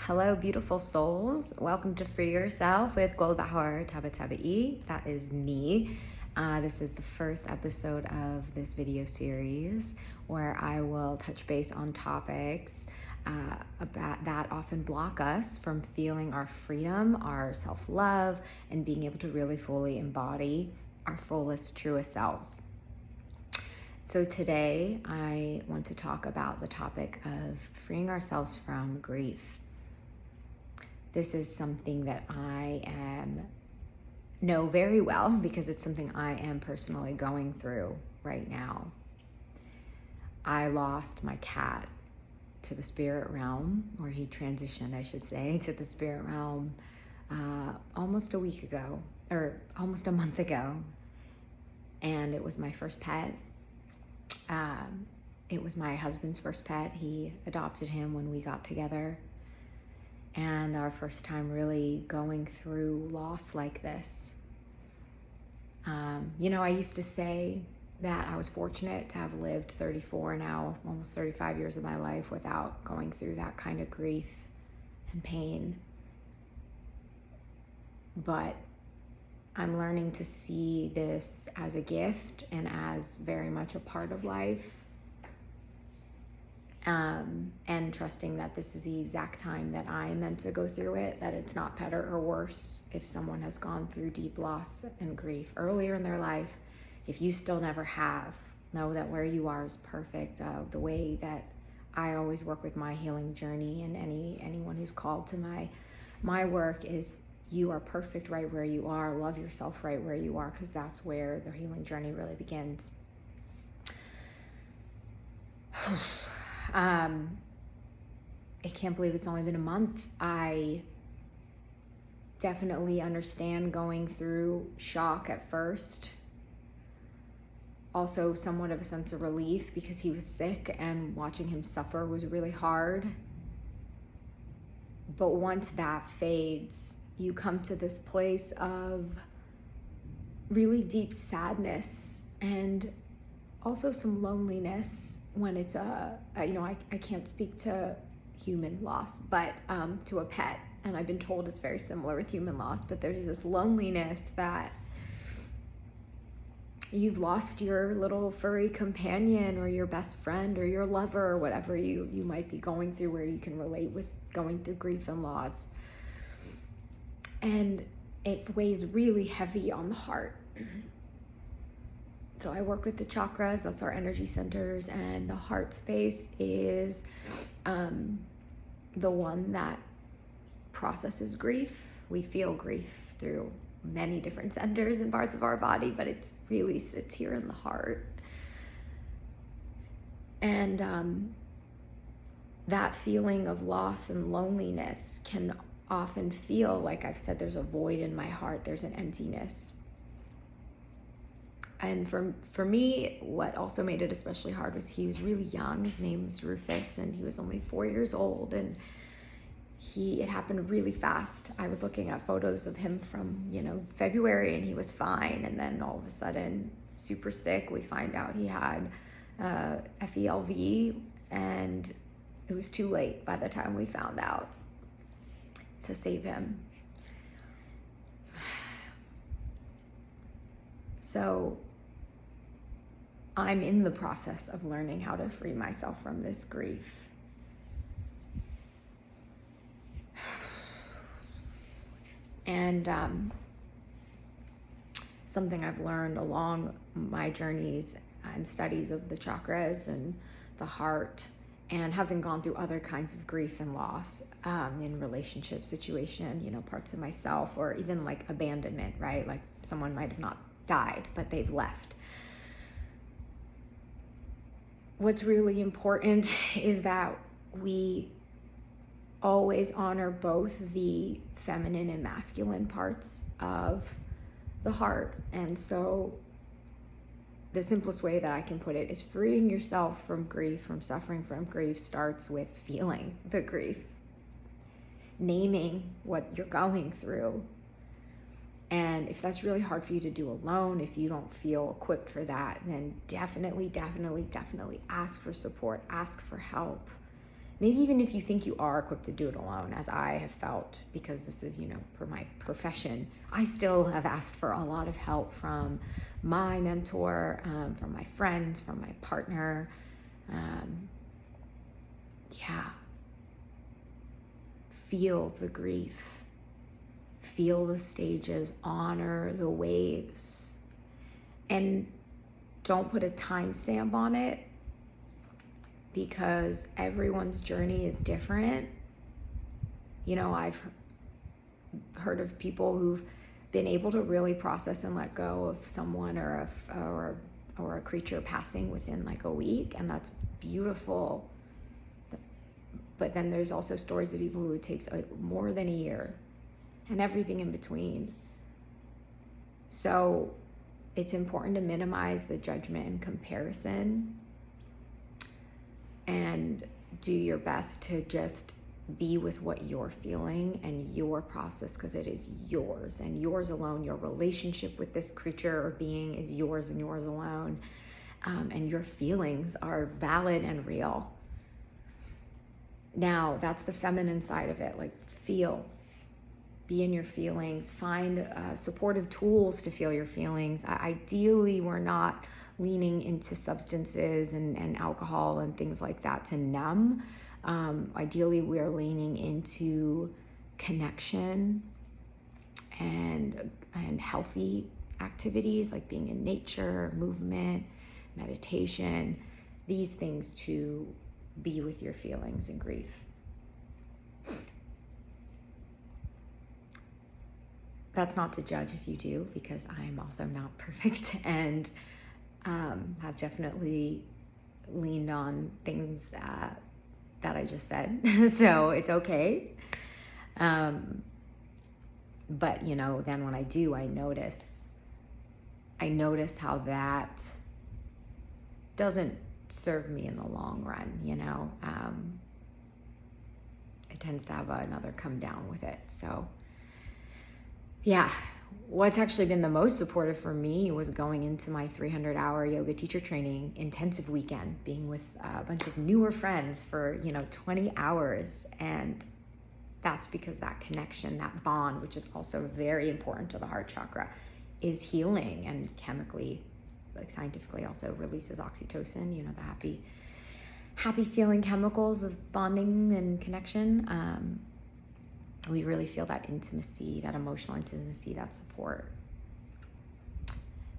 Hello, beautiful souls. Welcome to Free Yourself with Golebahar Tabatabai. That is me. This is the first episode of this video series where I will touch base on topics that often block us from feeling our freedom, our self-love, and being able to really fully embody our fullest, truest selves. So today I want to talk about the topic of freeing ourselves from grief. This is something that I know very well because it's something I am personally going through right now. I lost my cat to the spirit realm, or he transitioned, I should say, to the spirit realm almost a week ago, or almost a month ago. And it was my first pet. It was my husband's first pet. He adopted him when we got together. And our first time really going through loss like this. I used to say that I was fortunate to have lived 34 now, almost 35 years of my life without going through that kind of grief and pain. But I'm learning to see this as a gift and as very much a part of life. And trusting that this is the exact time that I'm meant to go through it, that it's not better or worse if someone has gone through deep loss and grief earlier in their life. If you still never have, know that where you are is perfect. The way that I always work with my healing journey, and anyone who's called to my work, is you are perfect right where you are. Love yourself right where you are, because that's where the healing journey really begins. I can't believe it's only been a month. I definitely understand going through shock at first. Also somewhat of a sense of relief because he was sick and watching him suffer was really hard. But once that fades, you come to this place of really deep sadness and also some loneliness when it's I can't speak to human loss, but to a pet, and I've been told it's very similar with human loss, but there's this loneliness that you've lost your little furry companion or your best friend or your lover or whatever you might be going through, where you can relate with going through grief and loss. And it weighs really heavy on the heart. So I work with the chakras, that's our energy centers, and the heart space is the one that processes grief. We feel grief through many different centers and parts of our body, but it really sits here in the heart. And that feeling of loss and loneliness can often feel like, I've said, there's a void in my heart, there's an emptiness. And for me, what also made it especially hard was he was really young. His name was Rufus, and he was only 4 years old. And it happened really fast. I was looking at photos of him from, February, and he was fine. And then all of a sudden, super sick. We find out he had FELV, and it was too late by the time we found out to save him. So I'm in the process of learning how to free myself from this grief. And something I've learned along my journeys and studies of the chakras and the heart, and having gone through other kinds of grief and loss in relationship situation, parts of myself, or even like abandonment, right? Like someone might have not died, but they've left. What's really important is that we always honor both the feminine and masculine parts of the heart. And so the simplest way that I can put it is freeing yourself from grief, from suffering from grief, starts with feeling the grief, naming what you're going through. And if that's really hard for you to do alone, if you don't feel equipped for that, then definitely ask for support, ask for help. maybe even if you think you are equipped to do it alone, as I have felt, because this is, for my profession, I still have asked for a lot of help from my mentor, from my friends, from my partner. Feel the grief, feel the stages, honor the waves, and don't put a timestamp on it, because everyone's journey is different. I've heard of people who've been able to really process and let go of someone or a creature passing within like a week, and that's beautiful. But then there's also stories of people who it takes more than a year, and everything in between. So it's important to minimize the judgment and comparison, and do your best to just be with what you're feeling and your process, because it is yours and yours alone. Your relationship with this creature or being is yours and yours alone. And your feelings are valid and real. Now, that's the feminine side of it. Like, feel, be in your feelings, find supportive tools to feel your feelings. Ideally, we're not leaning into substances and alcohol and things like that to numb. Ideally, we're leaning into connection and healthy activities like being in nature, movement, meditation, these things to be with your feelings and grief. That's not to judge if you do, because I'm also not perfect, and have definitely leaned on things that I just said. So it's okay. But then when I do, I notice how that doesn't serve me in the long run. It tends to have another come down with it. So what's actually been the most supportive for me was going into my 300-hour yoga teacher training intensive weekend, being with a bunch of newer friends for 20 hours. And that's because that connection, that bond, which is also very important to the heart chakra, is healing, and chemically, like scientifically, also releases oxytocin, the happy feeling chemicals of bonding and connection. We really feel that intimacy, that emotional intimacy, that support.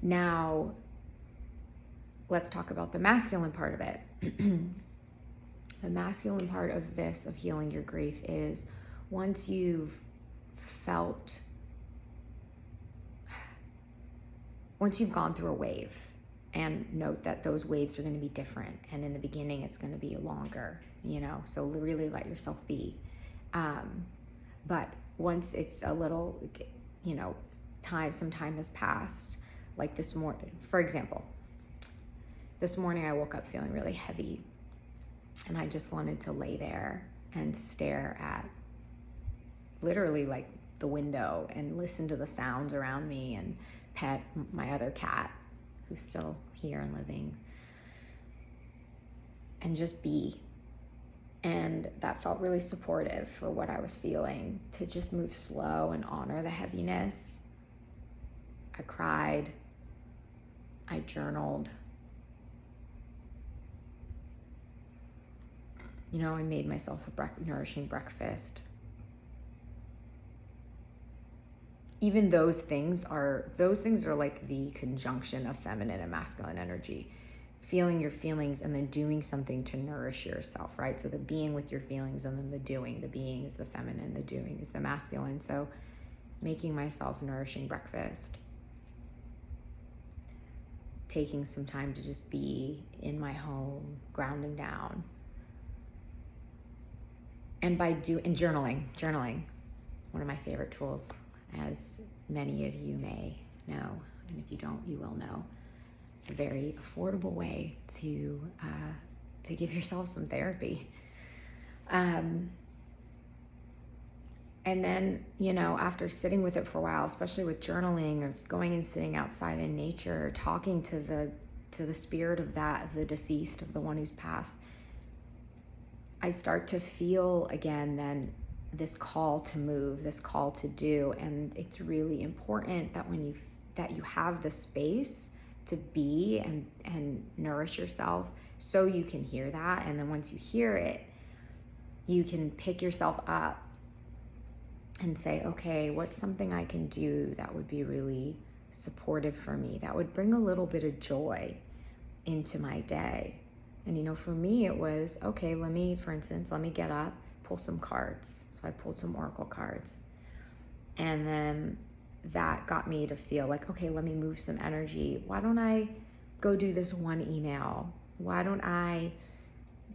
Now, let's talk about the masculine part of it. The masculine part of this, of healing your grief, is once you've gone through a wave, and note that those waves are going to be different, and in the beginning it's going to be longer, so really let yourself be. But once it's a little, some time has passed, like this morning, for example, this morning I woke up feeling really heavy, and I just wanted to lay there and stare at literally like the window and listen to the sounds around me and pet my other cat, who's still here and living, and just be. And that felt really supportive for what I was feeling, to just move slow and honor the heaviness. I cried. I journaled. I made myself a nourishing breakfast. Even those things are like the conjunction of feminine and masculine energy. Feeling your feelings and then doing something to nourish yourself, right? So the being with your feelings, and then the doing. The being is the feminine, the doing is the masculine. So making myself nourishing breakfast, taking some time to just be in my home, grounding down. And journaling, one of my favorite tools, as many of you may know, and if you don't, you will know. It's a very affordable way to give yourself some therapy. And then, after sitting with it for a while, especially with journaling, or just going and sitting outside in nature, talking to the spirit of the deceased, of the one who's passed, I start to feel again then this call to move, this call to do. And it's really important that that you have the space to be and nourish yourself so you can hear that. And then once you hear it, you can pick yourself up and say, okay, what's something I can do that would be really supportive for me, that would bring a little bit of joy into my day. And for me it was, okay, for instance, let me get up, pull some cards. So I pulled some oracle cards, and then that got me to feel like, okay, let me move some energy. Why don't I go do this one email? Why don't I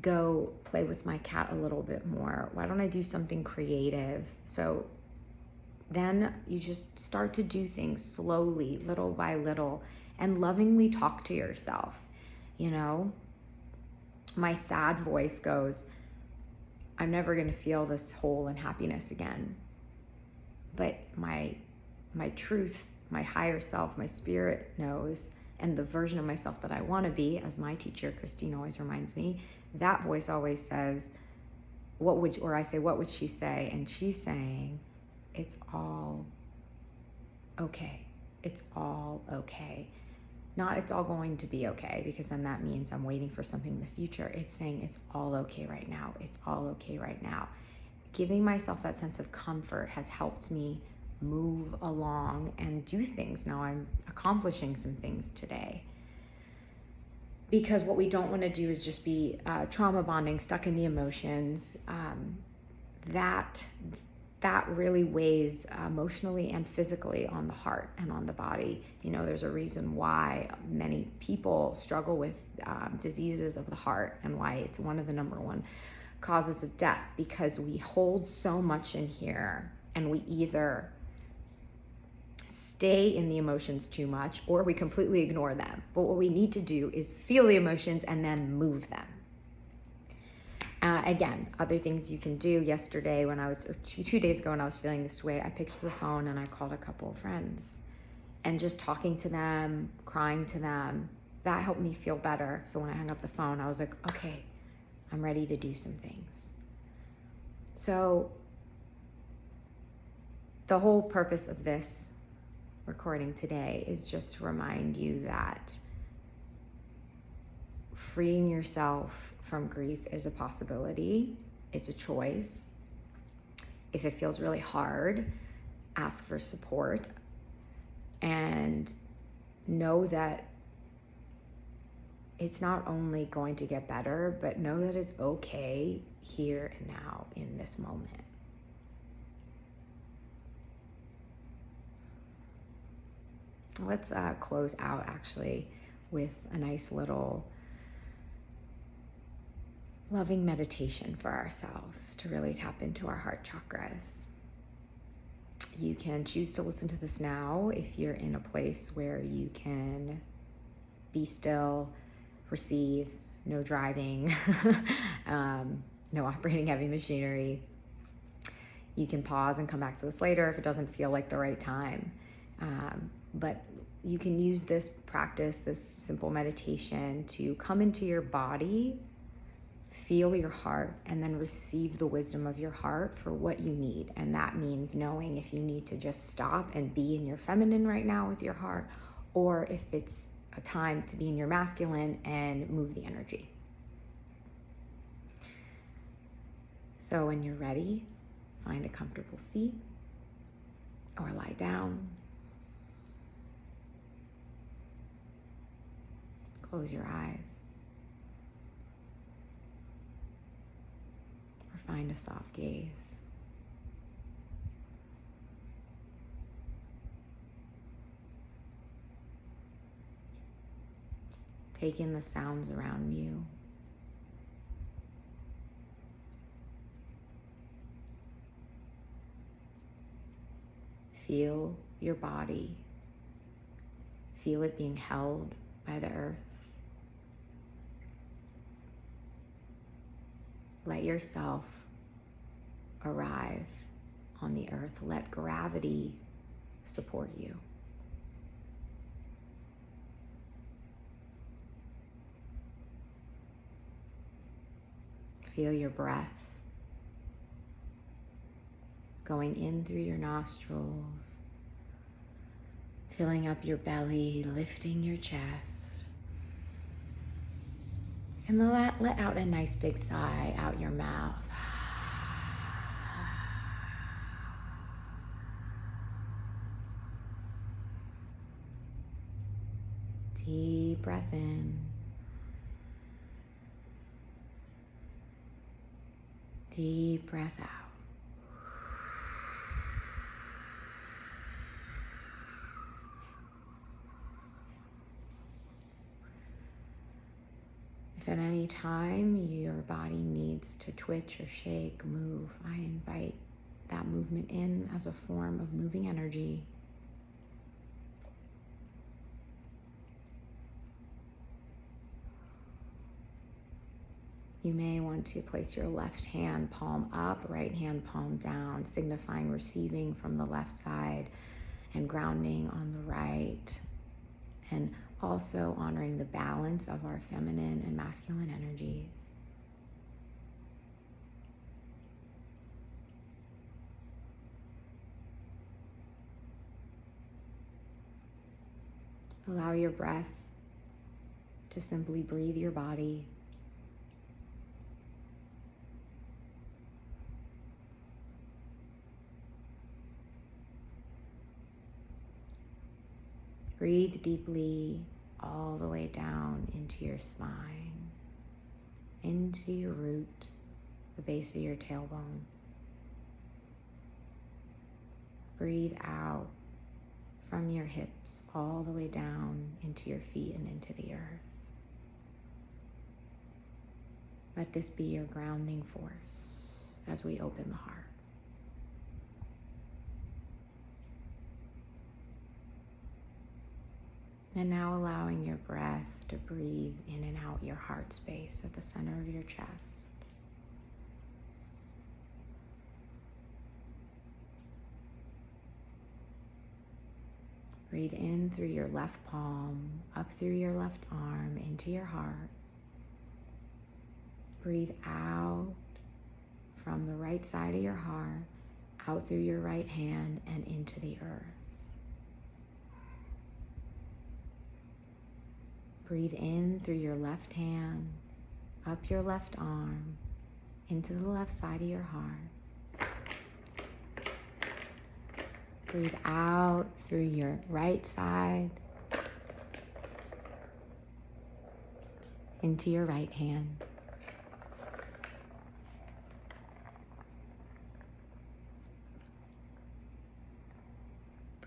go play with my cat a little bit more? Why don't I do something creative? So then you just start to do things slowly, little by little, and lovingly talk to yourself. My sad voice goes, I'm never going to feel this whole and happiness again. But my truth, my higher self, my spirit knows, and the version of myself that I want to be, as my teacher Christine always reminds me, that voice always says, what would she say? And she's saying, it's all okay. It's all okay. Not it's all going to be okay, because then that means I'm waiting for something in the future. It's saying it's all okay right now. It's all okay right now. Giving myself that sense of comfort has helped me move along and do things. Now I'm accomplishing some things today. Because what we don't want to do is just be trauma bonding, stuck in the emotions. That really weighs emotionally and physically on the heart and on the body. There's a reason why many people struggle with diseases of the heart, and why it's one of the number one causes of death, because we hold so much in here, and we either stay in the emotions too much or we completely ignore them. But what we need to do is feel the emotions and then move them. Again, other things you can do. Yesterday or 2 days ago when I was feeling this way, I picked up the phone and I called a couple of friends, and just talking to them, crying to them, that helped me feel better. So when I hung up the phone, I was like, okay, I'm ready to do some things. So the whole purpose of this recording today is just to remind you that freeing yourself from grief is a possibility. It's a choice. If it feels really hard, ask for support, and know that it's not only going to get better, but know that it's okay here and now in this moment. Let's close out actually with a nice little loving meditation for ourselves to really tap into our heart chakras. You can choose to listen to this now if you're in a place where you can be still, receive, no driving, no operating heavy machinery. You can pause and come back to this later if it doesn't feel like the right time. But you can use this practice, this simple meditation, to come into your body, feel your heart, and then receive the wisdom of your heart for what you need. And that means knowing if you need to just stop and be in your feminine right now with your heart, or if it's a time to be in your masculine and move the energy. So when you're ready, find a comfortable seat or lie down. Close your eyes. Or find a soft gaze. Take in the sounds around you. Feel your body. Feel it being held by the earth. Let yourself arrive on the earth. Let gravity support you. Feel your breath going in through your nostrils, filling up your belly, lifting your chest. And let out a nice big sigh out your mouth. Deep breath in. Deep breath out. If at any time your body needs to twitch or shake, move, I invite that movement in as a form of moving energy. You may want to place your left hand palm up, right hand palm down, signifying receiving from the left side and grounding on the right, and also honoring the balance of our feminine and masculine energies. Allow your breath to simply breathe your body. Breathe deeply all the way down into your spine, into your root, the base of your tailbone. Breathe out from your hips all the way down into your feet and into the earth. Let this be your grounding force as we open the heart. And now allowing your breath to breathe in and out your heart space at the center of your chest. Breathe in through your left palm, up through your left arm, into your heart. Breathe out from the right side of your heart, out through your right hand and into the earth. Breathe in through your left hand, up your left arm, into the left side of your heart. Breathe out through your right side, into your right hand.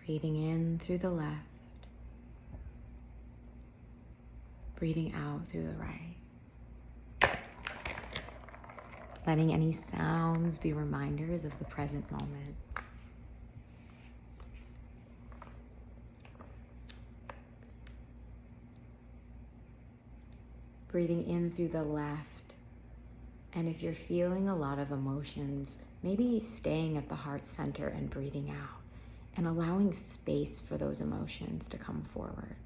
Breathing in through the left. Breathing out through the right. Letting any sounds be reminders of the present moment. Breathing in through the left. And if you're feeling a lot of emotions, maybe staying at the heart center and breathing out and allowing space for those emotions to come forward.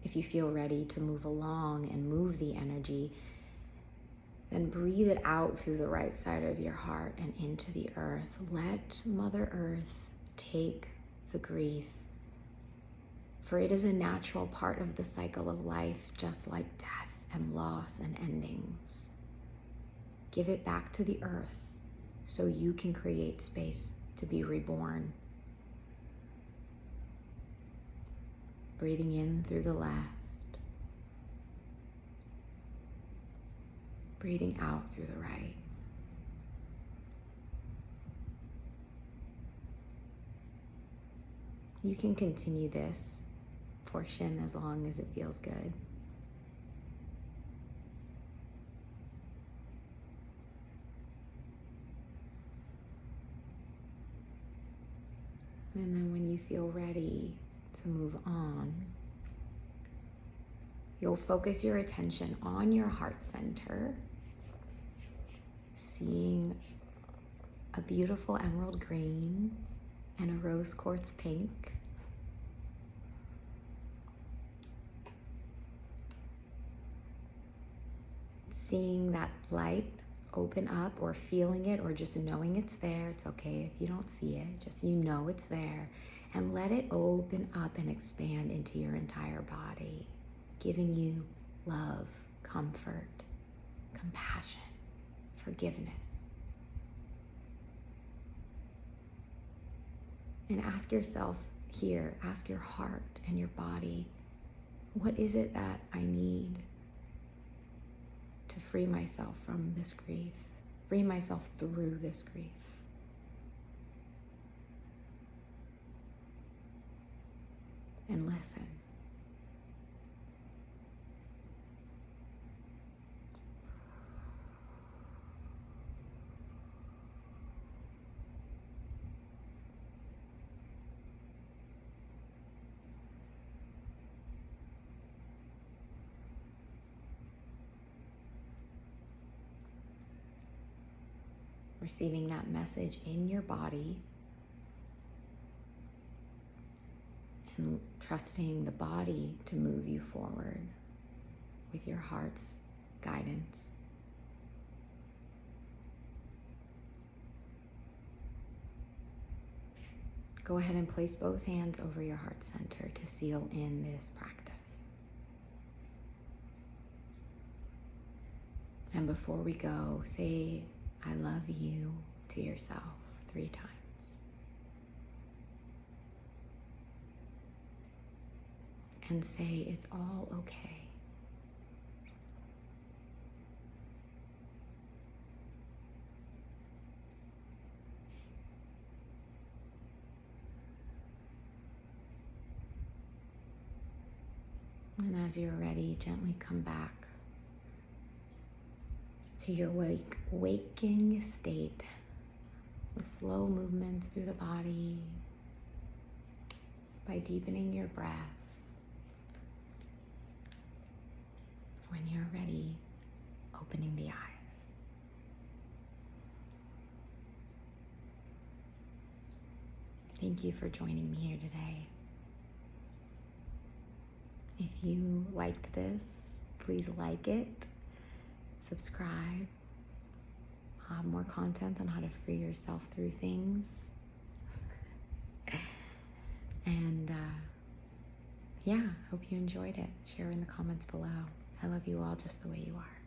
If you feel ready to move along and move the energy, then breathe it out through the right side of your heart and into the earth. Let Mother Earth take the grief, for it is a natural part of the cycle of life, just like death and loss and endings. Give it back to the earth so you can create space to be reborn. Breathing in through the left. Breathing out through the right. You can continue this portion as long as it feels good. And then when you feel ready to move on, you'll focus your attention on your heart center, seeing a beautiful emerald green and a rose quartz pink. seeing that light open up, or feeling it, or just knowing it's there. It's okay if you don't see it, just you know it's there. And let it open up and expand into your entire body, giving you love, comfort, compassion, forgiveness. And ask yourself here, ask your heart and your body, what is it that I need to free myself from this grief, free myself through this grief? And listen. Receiving that message in your body and trusting the body to move you forward with your heart's guidance. Go ahead and place both hands over your heart center to seal in this practice. And before we go, say, I love you to yourself 3 times. And say, it's all okay. And as you're ready, gently come back to your waking state with slow movements through the body by deepening your breath. When you're ready, opening the eyes. Thank you for joining me here today. If you liked this, please like it, subscribe. I'll have more content on how to free yourself through things. And yeah, hope you enjoyed it. Share in the comments below. I love you all just the way you are.